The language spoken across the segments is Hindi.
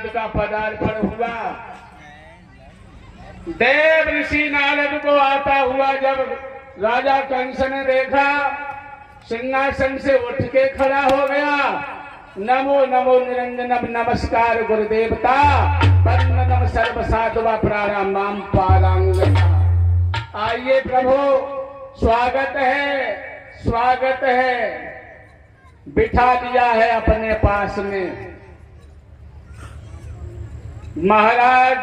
नारद का पदार्पण हुआ। देव ऋषि नारद को आता हुआ जब राजा कंस ने देखा, सिंहासन से उठ के खड़ा हो गया। नमो नमो निरंजनम नमस्कार गुरुदेवता, वंदनम सर्व साधुवा प्राणाम पादांगता। आइए प्रभु, स्वागत है, स्वागत है। बिठा दिया है अपने पास में। महाराज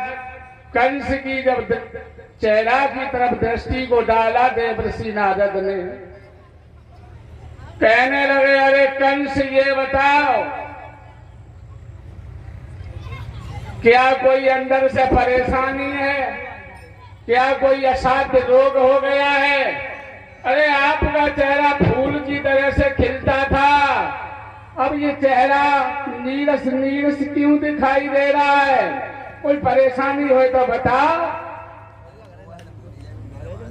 कंस की जब चेहरा की तरफ दृष्टि को डाला देवर्षि नारद ने, कहने लगे, अरे कंस ये बताओ, क्या कोई अंदर से परेशानी है? क्या कोई असाध्य रोग हो गया है? अरे आपका चेहरा फूल की तरह से खिलता था, अब ये चेहरा नीरस नीरस क्यों दिखाई दे रहा है? कोई परेशानी हो तो बताओ।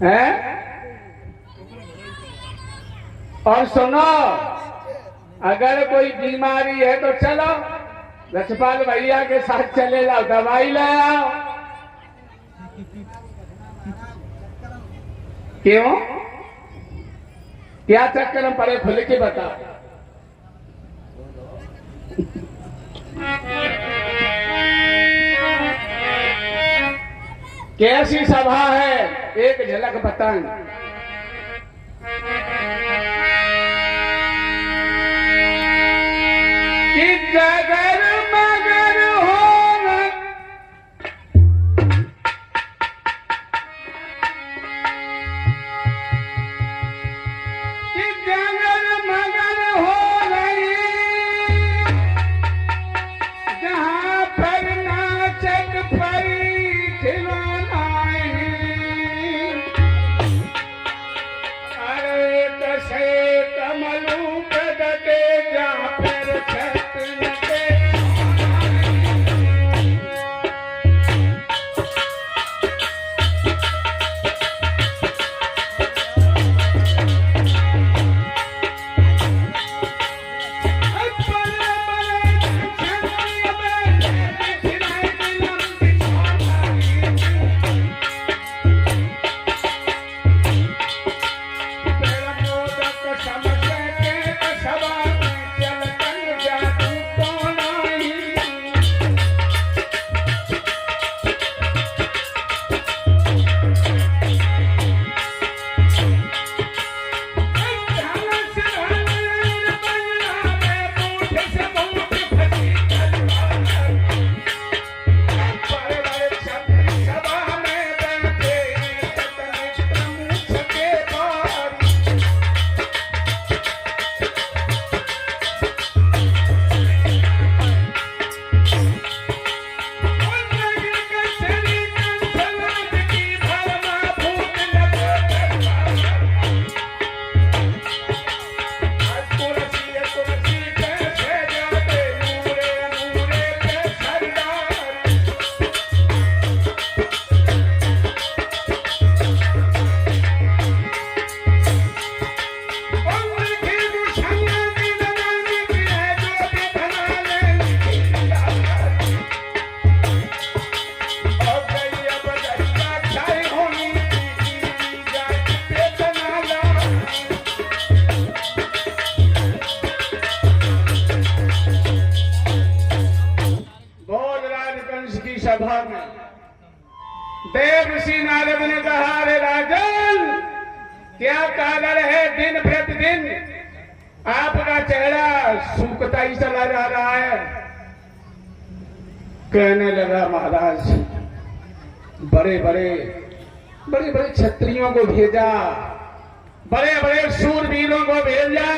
है? और सुनो, अगर कोई बीमारी है तो चलो रछपाल भैया के साथ चले जाओ, दवाई ले आओ। क्यों? क्या चक्कर में पड़े, खुल के बताओ। कैसी सभा है, एक झलक बताएं। कि जगर मगर हो, कि जगर मगर हो रही, जहां पर नाचत परी खिलौनाएं। अरे कसे कमलू प्रगटे जहां पर छत लगे। सभा में देव ऋषि नारद ने कहा, अरे राजन, क्या कारण है दिन प्रतिदिन आपका चेहरा सूखता ही चला जा रहा है? कहने लगा, महाराज बड़े बड़े क्षत्रियों को भेजा, बड़े बड़े शूरवीरों को भेजा,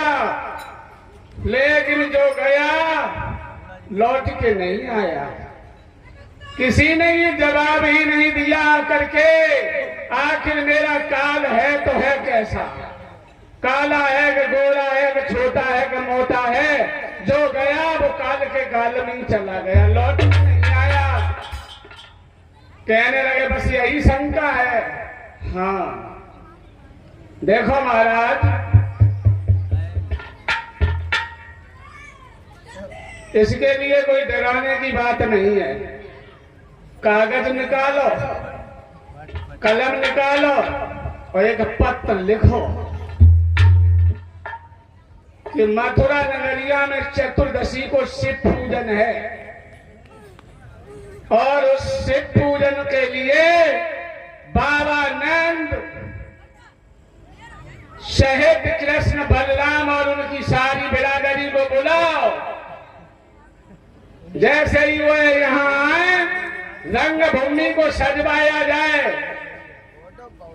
लेकिन जो गया लौट के नहीं आया। किसी ने ये जवाब ही नहीं दिया करके, आखिर मेरा काल है तो है कैसा? काला है कि गोरा है कि छोटा है कि मोटा है? जो गया वो काल के गाल में ही चला गया, लौट के नहीं आया। कहने लगे, बस यही शंका है। हाँ देखो महाराज, इसके लिए कोई डराने की बात नहीं है। कागज निकालो, कलम निकालो और एक पत्र लिखो कि मथुरा नगरिया में चतुर्दशी को शिव पूजन है और उस शिव पूजन के लिए बाबा नंद, शहीद कृष्ण बलराम और उनकी सारी बिरादरी को बुलाओ। जैसे ही वो यहाँ आए, रंगभूमि को सजवाया जाए,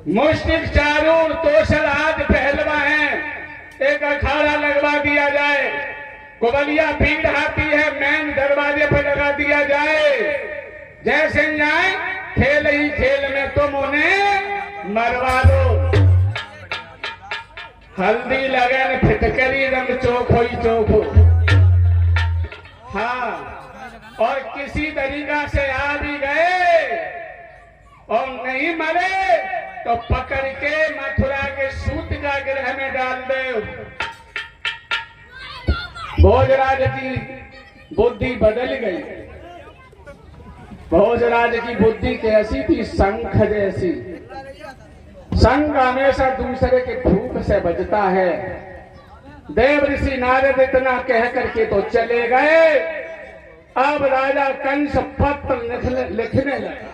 मुस्टिक चारूर तोषर आदि पहलवा हैं, एक अखाड़ा लगवा दिया जाए, कुबलिया भीड़ आती है, मेन दरवाजे पर लगा दिया जाए। जैसे ही आए, खेल ही खेल में तुम उन्हें मरवा दो। हल्दी लगन फिटकरी रंग चोखो ही चोखो। हाँ, और किसी तरीका से आ भी गए और नहीं मरे तो पकड़ के मथुरा के सूतिका गृह में डाल दे। भोजराज की बुद्धि बदल गई। भोजराज की बुद्धि कैसी थी? शंख जैसी। शंख हमेशा दूसरे के फूंक से बजता है। देव ऋषि नारद इतना कह करके तो चले गए। अब राजा कंस पत्र लिखने लगा।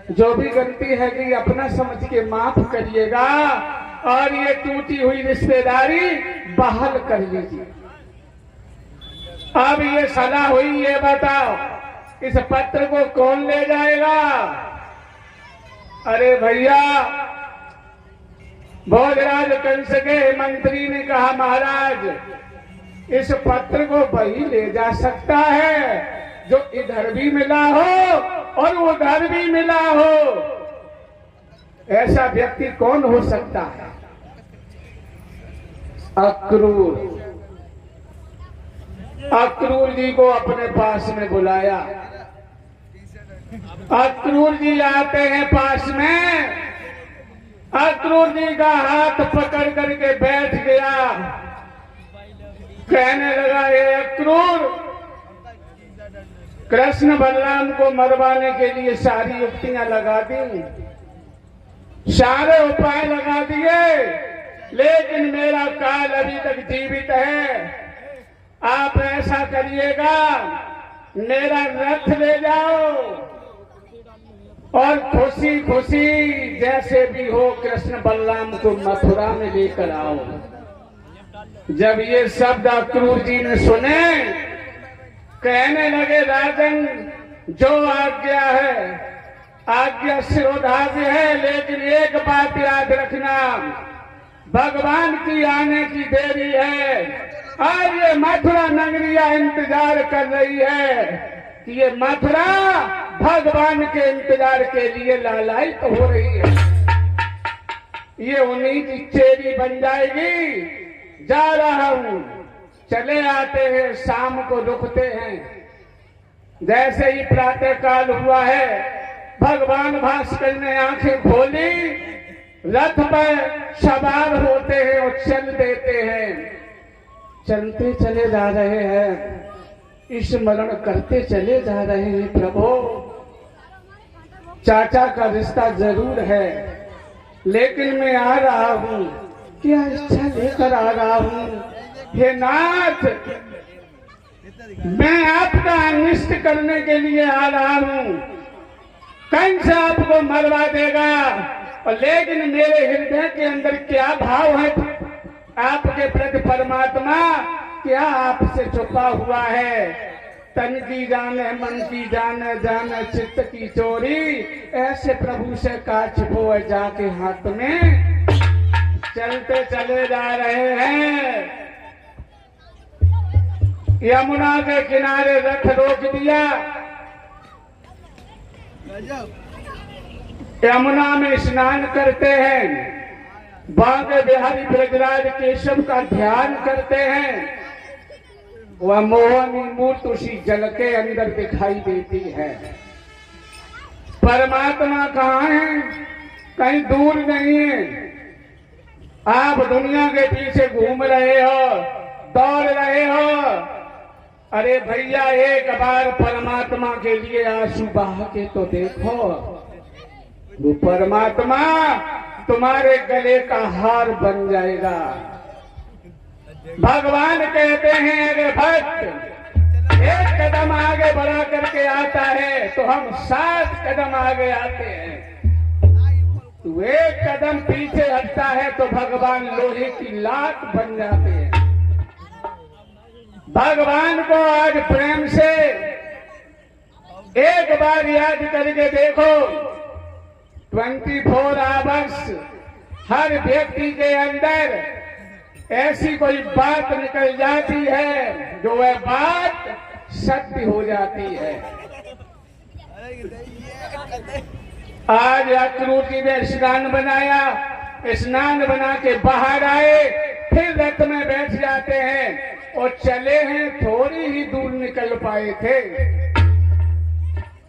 जो भी गलती है कि अपना समझ के माफ करिएगा और ये टूटी हुई रिश्तेदारी बहाल कर लीजिए। अब ये सलाह हुई, ये बताओ इस पत्र को कौन ले जाएगा? अरे भैया, भोजराज कंस के मंत्री ने कहा महाराज इस पत्र को वही ले जा सकता है जो इधर भी मिला हो और उधर भी मिला हो। ऐसा व्यक्ति कौन हो सकता है? अक्रूर। अक्रूर जी को अपने पास में बुलाया। अक्रूर जी आते हैं पास में। अक्रूर जी का हाथ पकड़ करके बैठ गया। कहने लगा, ये अक्रूर, कृष्ण बलराम को मरवाने के लिए सारी युक्तियां लगा दी, सारे उपाय लगा दिए, लेकिन मेरा काल अभी तक जीवित है। आप ऐसा करिएगा, मेरा रथ ले जाओ और खुशी खुशी जैसे भी हो कृष्ण बलराम को मथुरा में लेकर आओ। जब ये शब्द अक्रूर जी ने सुने, कहने लगे, राजन जो आज्ञा है, आज्ञा शिरोधार्य है, लेकिन एक बात याद रखना, भगवान की आने की देरी है और ये मथुरा नगरिया इंतजार कर रही है कि ये मथुरा भगवान के इंतजार के लिए लालायित हो रही है। ये उन्हीं की चेरी बन जाएगी। जा रहा हूं। चले आते हैं, शाम को रुकते हैं। जैसे ही प्रातः काल हुआ है, भगवान भास्कर ने आंखें खोली, रथ पर सवार होते हैं और चल देते हैं। चलते चले जा रहे हैं, स्मरण करते चले जा रहे हैं, प्रभु चाचा का रिश्ता जरूर है, लेकिन मैं आ रहा हूं, क्या इच्छा लेकर आ रहा हूं? हे नाथ, मैं आपका अनिष्ट करने के लिए आ रहा हूं। कंस आपको मरवा देगा, लेकिन मेरे हृदय के अंदर क्या भाव है आपके प्रति परमात्मा, क्या आपसे छुपा हुआ है? तन की जाने, मन की जाने, जाने चित्त की चोरी, ऐसे प्रभु से का छिपो जाके हाथ में। चलते चले जा रहे हैं। यमुना के किनारे रथ रोक दिया। यमुना में स्नान करते हैं, बांके बिहारी ब्रजराज केशव का ध्यान करते हैं। वह मोहनी मूर्ति उसी जल के अंदर दिखाई देती है। परमात्मा कहाँ है? कहीं दूर नहीं है। आप दुनिया के पीछे घूम रहे हो, दौड़ रहे हो। अरे भैया, एक बार परमात्मा के लिए आंसू बहा के तो देखो। वो परमात्मा तुम्हारे गले का हार बन जाएगा। भगवान कहते हैं, अरे भक्त एक कदम आगे बढ़ा करके आता है तो हम 7 कदम आगे आते हैं। तू एक कदम पीछे हटता है तो भगवान लोहे की लात बन जाते हैं। भगवान को आज प्रेम से एक बार याद करके देखो। 24 आवर्स हर व्यक्ति के अंदर ऐसी कोई बात निकल जाती है जो वह बात सत्य हो जाती है। आज अक्रूर जी ने स्नान बनाया, स्नान बना के बाहर आए, फिर रथ में बैठ जाते हैं और चले हैं। थोड़ी ही दूर निकल पाए थे,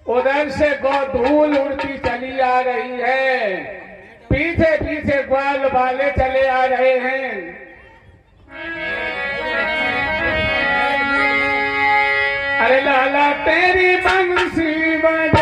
उधर से गोधूल उड़ती चली आ रही है। पीछे पीछे ग्वाल वाले चले आ रहे हैं। अरे लाला तेरी बंसी बजा